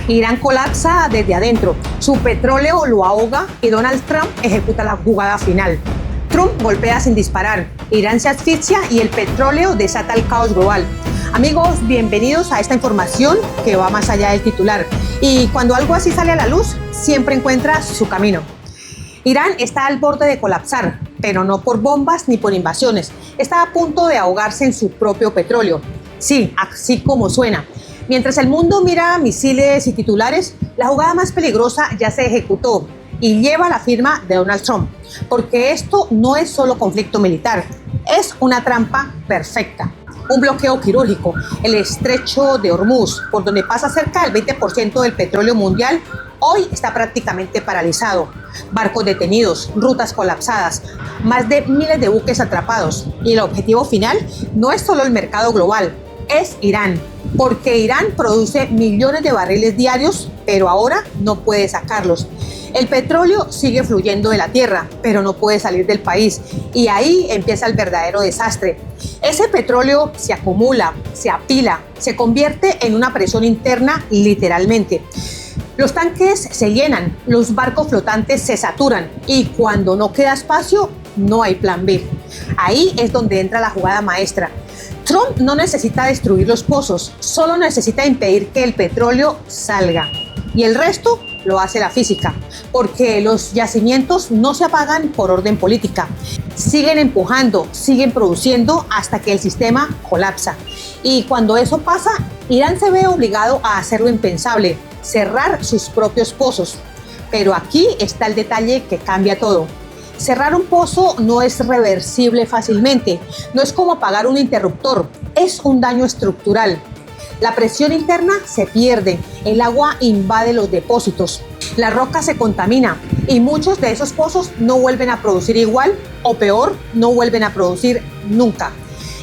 Irán colapsa desde adentro, su petróleo lo ahoga y Donald Trump ejecuta la jugada final. Trump golpea sin disparar, Irán se asfixia y el petróleo desata el caos global. Amigos, bienvenidos a esta información que va más allá del titular. Y cuando algo así sale a la luz, siempre encuentra su camino. Irán está al borde de colapsar, pero no por bombas ni por invasiones. Está a punto de ahogarse en su propio petróleo. Sí, así como suena. Mientras el mundo mira misiles y titulares, la jugada más peligrosa ya se ejecutó y lleva la firma de Donald Trump. Porque esto no es solo conflicto militar, es una trampa perfecta. Un bloqueo quirúrgico, el estrecho de Hormuz, por donde pasa cerca del 20% del petróleo mundial, hoy está prácticamente paralizado. Barcos detenidos, rutas colapsadas, más de miles de buques atrapados. Y el objetivo final no es solo el mercado global, es Irán. Porque Irán produce millones de barriles diarios, pero ahora no puede sacarlos. El petróleo sigue fluyendo de la tierra, pero no puede salir del país. Y ahí empieza el verdadero desastre. Ese petróleo se acumula, se apila, se convierte en una presión interna literalmente. Los tanques se llenan, los barcos flotantes se saturan y cuando no queda espacio, no hay plan B. Ahí es donde entra la jugada maestra. Trump no necesita destruir los pozos, solo necesita impedir que el petróleo salga. Y el resto lo hace la física, porque los yacimientos no se apagan por orden política. Siguen empujando, siguen produciendo hasta que el sistema colapsa. Y cuando eso pasa, Irán se ve obligado a hacer lo impensable, cerrar sus propios pozos. Pero aquí está el detalle que cambia todo. Cerrar un pozo no es reversible fácilmente, no es como apagar un interruptor, es un daño estructural. La presión interna se pierde, el agua invade los depósitos, la roca se contamina y muchos de esos pozos no vuelven a producir igual o peor, no vuelven a producir nunca.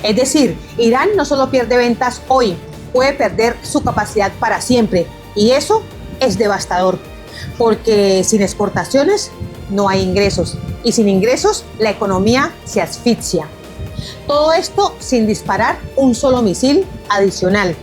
Es decir, Irán no solo pierde ventas hoy, puede perder su capacidad para siempre y eso es devastador, porque sin exportaciones no hay ingresos y sin ingresos la economía se asfixia. Todo esto sin disparar un solo misil adicional.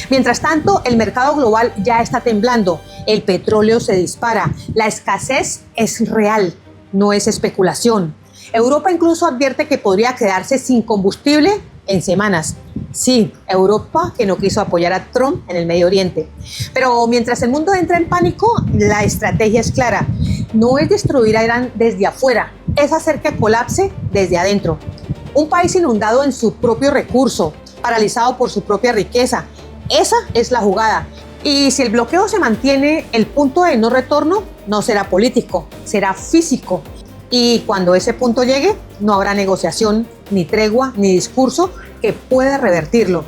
Mientras tanto, el mercado global ya está temblando, el petróleo se dispara, la escasez es real, no es especulación. Europa incluso advierte que podría quedarse sin combustible en semanas. Sí, Europa que no quiso apoyar a Trump en el Medio Oriente. Pero mientras el mundo entra en pánico, la estrategia es clara. No es destruir a Irán desde afuera, es hacer que colapse desde adentro. Un país inundado en su propio recurso, paralizado por su propia riqueza. Esa es la jugada. Y si el bloqueo se mantiene, el punto de no retorno no será político, será físico. Y cuando ese punto llegue, no habrá negociación, ni tregua, ni discurso que pueda revertirlo.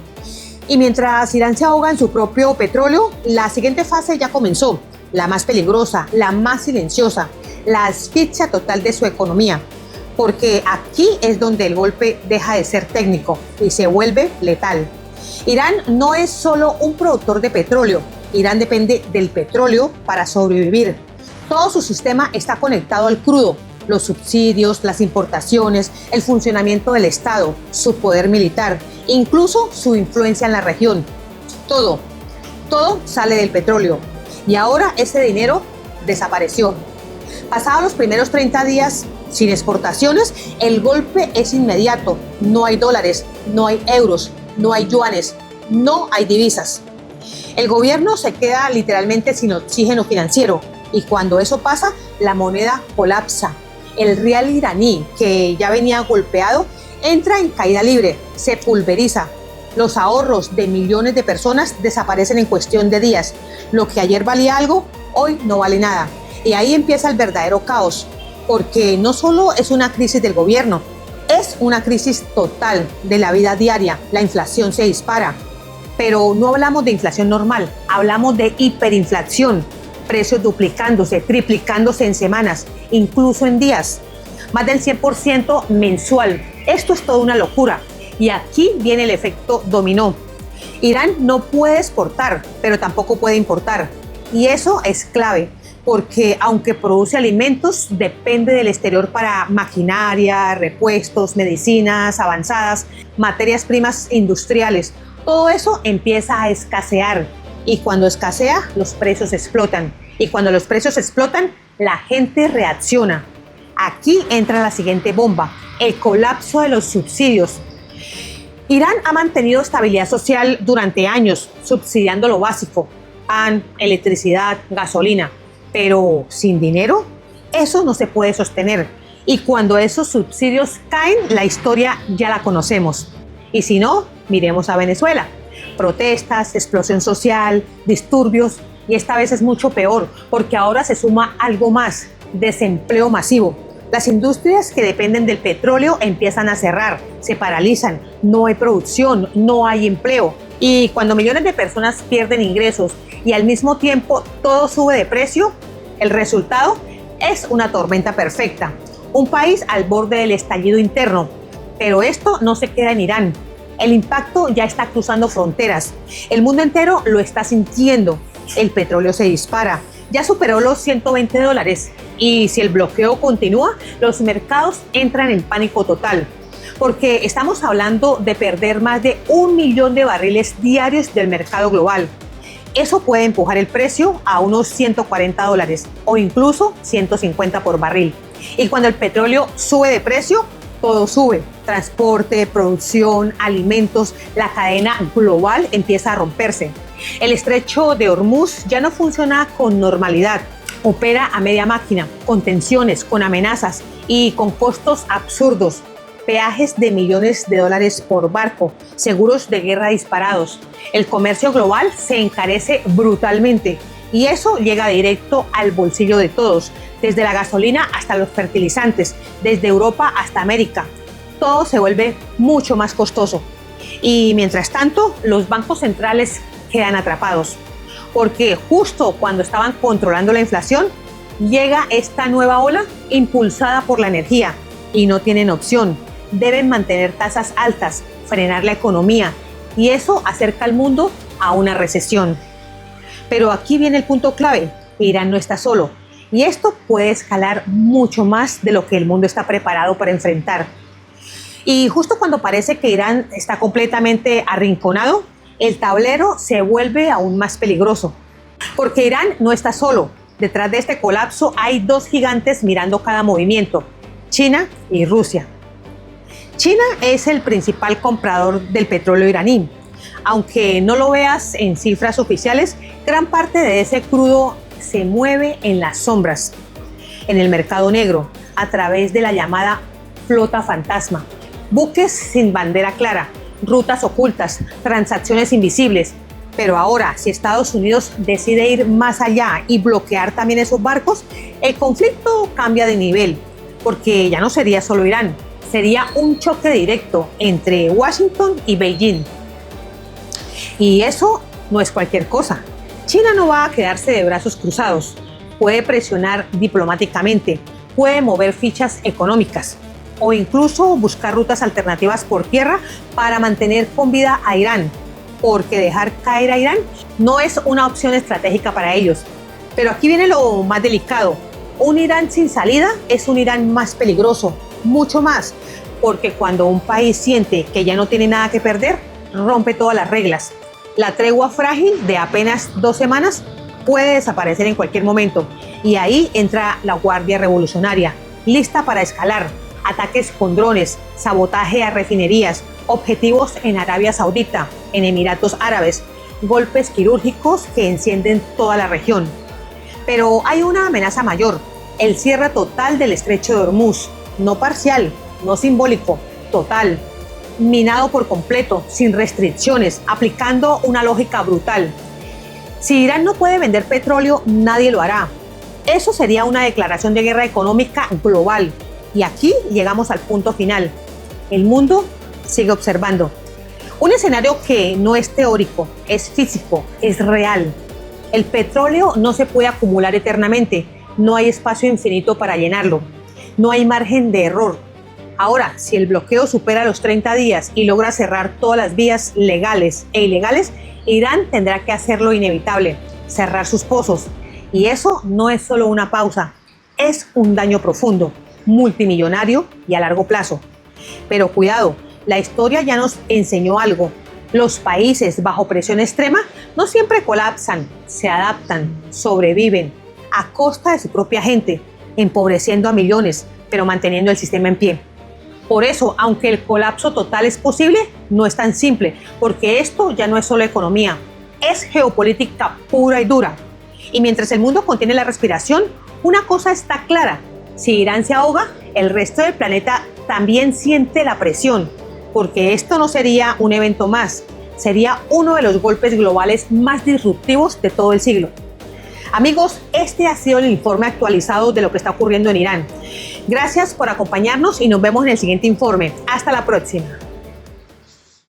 Y mientras Irán se ahoga en su propio petróleo, la siguiente fase ya comenzó, la más peligrosa, la más silenciosa, la asfixia total de su economía. Porque aquí es donde el golpe deja de ser técnico y se vuelve letal. Irán no es solo un productor de petróleo, Irán depende del petróleo para sobrevivir. Todo su sistema está conectado al crudo, los subsidios, las importaciones, el funcionamiento del Estado, su poder militar, incluso su influencia en la región. Todo sale del petróleo y ahora ese dinero desapareció. Pasados los primeros 30 días sin exportaciones, el golpe es inmediato. No hay dólares, no hay euros, no hay yuanes, no hay divisas. El gobierno se queda literalmente sin oxígeno financiero y cuando eso pasa, la moneda colapsa. El rial iraní, que ya venía golpeado, entra en caída libre, se pulveriza. Los ahorros de millones de personas desaparecen en cuestión de días. Lo que ayer valía algo, hoy no vale nada. Y ahí empieza el verdadero caos, porque no solo es una crisis del gobierno, es una crisis total de la vida diaria. La inflación se dispara, pero no hablamos de inflación normal, hablamos de hiperinflación. Precios duplicándose, triplicándose en semanas, incluso en días. Más del 100% mensual. Esto es toda una locura. Y aquí viene el efecto dominó. Irán no puede exportar, pero tampoco puede importar. Y eso es clave, porque aunque produce alimentos, depende del exterior para maquinaria, repuestos, medicinas avanzadas, materias primas industriales. Todo eso empieza a escasear. Y cuando escasea, los precios explotan. Y cuando los precios explotan, la gente reacciona. Aquí entra la siguiente bomba, el colapso de los subsidios. Irán ha mantenido estabilidad social durante años, subsidiando lo básico, pan, electricidad, gasolina. Pero sin dinero, eso no se puede sostener. Y cuando esos subsidios caen, la historia ya la conocemos. Y si no, miremos a Venezuela. Protestas, explosión social, disturbios, y esta vez es mucho peor, porque ahora se suma algo más, desempleo masivo. Las industrias que dependen del petróleo empiezan a cerrar, se paralizan, no hay producción, no hay empleo. Y cuando millones de personas pierden ingresos y al mismo tiempo todo sube de precio, el resultado es una tormenta perfecta. Un país al borde del estallido interno. Pero esto no se queda en Irán. El impacto ya está cruzando fronteras. El mundo entero lo está sintiendo. El petróleo se dispara. Ya superó los $120. Y si el bloqueo continúa, los mercados entran en pánico total. Porque estamos hablando de perder más de 1 millón de barriles diarios del mercado global. Eso puede empujar el precio a unos $140 o incluso 150 por barril. Y cuando el petróleo sube de precio, todo sube. Transporte, producción, alimentos, la cadena global empieza a romperse. El estrecho de Hormuz ya no funciona con normalidad. Opera a media máquina, con tensiones, con amenazas y con costos absurdos. Peajes de millones de dólares por barco, seguros de guerra disparados. El comercio global se encarece brutalmente y eso llega directo al bolsillo de todos, desde la gasolina hasta los fertilizantes, desde Europa hasta América. Todo se vuelve mucho más costoso. Y mientras tanto, los bancos centrales quedan atrapados, porque justo cuando estaban controlando la inflación, llega esta nueva ola impulsada por la energía y no tienen opción. Deben mantener tasas altas, frenar la economía y eso acerca al mundo a una recesión. Pero aquí viene el punto clave, Irán no está solo y esto puede escalar mucho más de lo que el mundo está preparado para enfrentar. Y justo cuando parece que Irán está completamente arrinconado, el tablero se vuelve aún más peligroso, porque Irán no está solo. Detrás de este colapso hay dos gigantes mirando cada movimiento, China y Rusia. China es el principal comprador del petróleo iraní. Aunque no lo veas en cifras oficiales, gran parte de ese crudo se mueve en las sombras, en el mercado negro, a través de la llamada flota fantasma. Buques sin bandera clara, rutas ocultas, transacciones invisibles. Pero ahora, si Estados Unidos decide ir más allá y bloquear también esos barcos, el conflicto cambia de nivel, porque ya no sería solo Irán, sería un choque directo entre Washington y Beijing. Y eso no es cualquier cosa. China no va a quedarse de brazos cruzados. Puede presionar diplomáticamente, puede mover fichas económicas o incluso buscar rutas alternativas por tierra para mantener con vida a Irán, porque dejar caer a Irán no es una opción estratégica para ellos. Pero aquí viene lo más delicado. Un Irán sin salida es un Irán más peligroso, mucho más, porque cuando un país siente que ya no tiene nada que perder, rompe todas las reglas. La tregua frágil de apenas 2 semanas puede desaparecer en cualquier momento y ahí entra la Guardia Revolucionaria, lista para escalar, ataques con drones, sabotaje a refinerías, objetivos en Arabia Saudita, en Emiratos Árabes, golpes quirúrgicos que encienden toda la región. Pero hay una amenaza mayor, el cierre total del estrecho de Hormuz, no parcial, no simbólico, total, minado por completo, sin restricciones, aplicando una lógica brutal. Si Irán no puede vender petróleo, nadie lo hará. Eso sería una declaración de guerra económica global. Y aquí llegamos al punto final. El mundo sigue observando. Un escenario que no es teórico, es físico, es real. El petróleo no se puede acumular eternamente, no hay espacio infinito para llenarlo, no hay margen de error. Ahora, si el bloqueo supera los 30 días y logra cerrar todas las vías legales e ilegales, Irán tendrá que hacer lo inevitable, cerrar sus pozos. Y eso no es solo una pausa, es un daño profundo, multimillonario y a largo plazo. Pero cuidado, la historia ya nos enseñó algo. Los países bajo presión extrema no siempre colapsan, se adaptan, sobreviven a costa de su propia gente, empobreciendo a millones, pero manteniendo el sistema en pie. Por eso, aunque el colapso total es posible, no es tan simple, porque esto ya no es solo economía, es geopolítica pura y dura. Y mientras el mundo contiene la respiración, una cosa está clara: si Irán se ahoga, el resto del planeta también siente la presión, porque esto no sería un evento más, sería uno de los golpes globales más disruptivos de todo el siglo. Amigos, este ha sido el informe actualizado de lo que está ocurriendo en Irán. Gracias por acompañarnos y nos vemos en el siguiente informe. Hasta la próxima.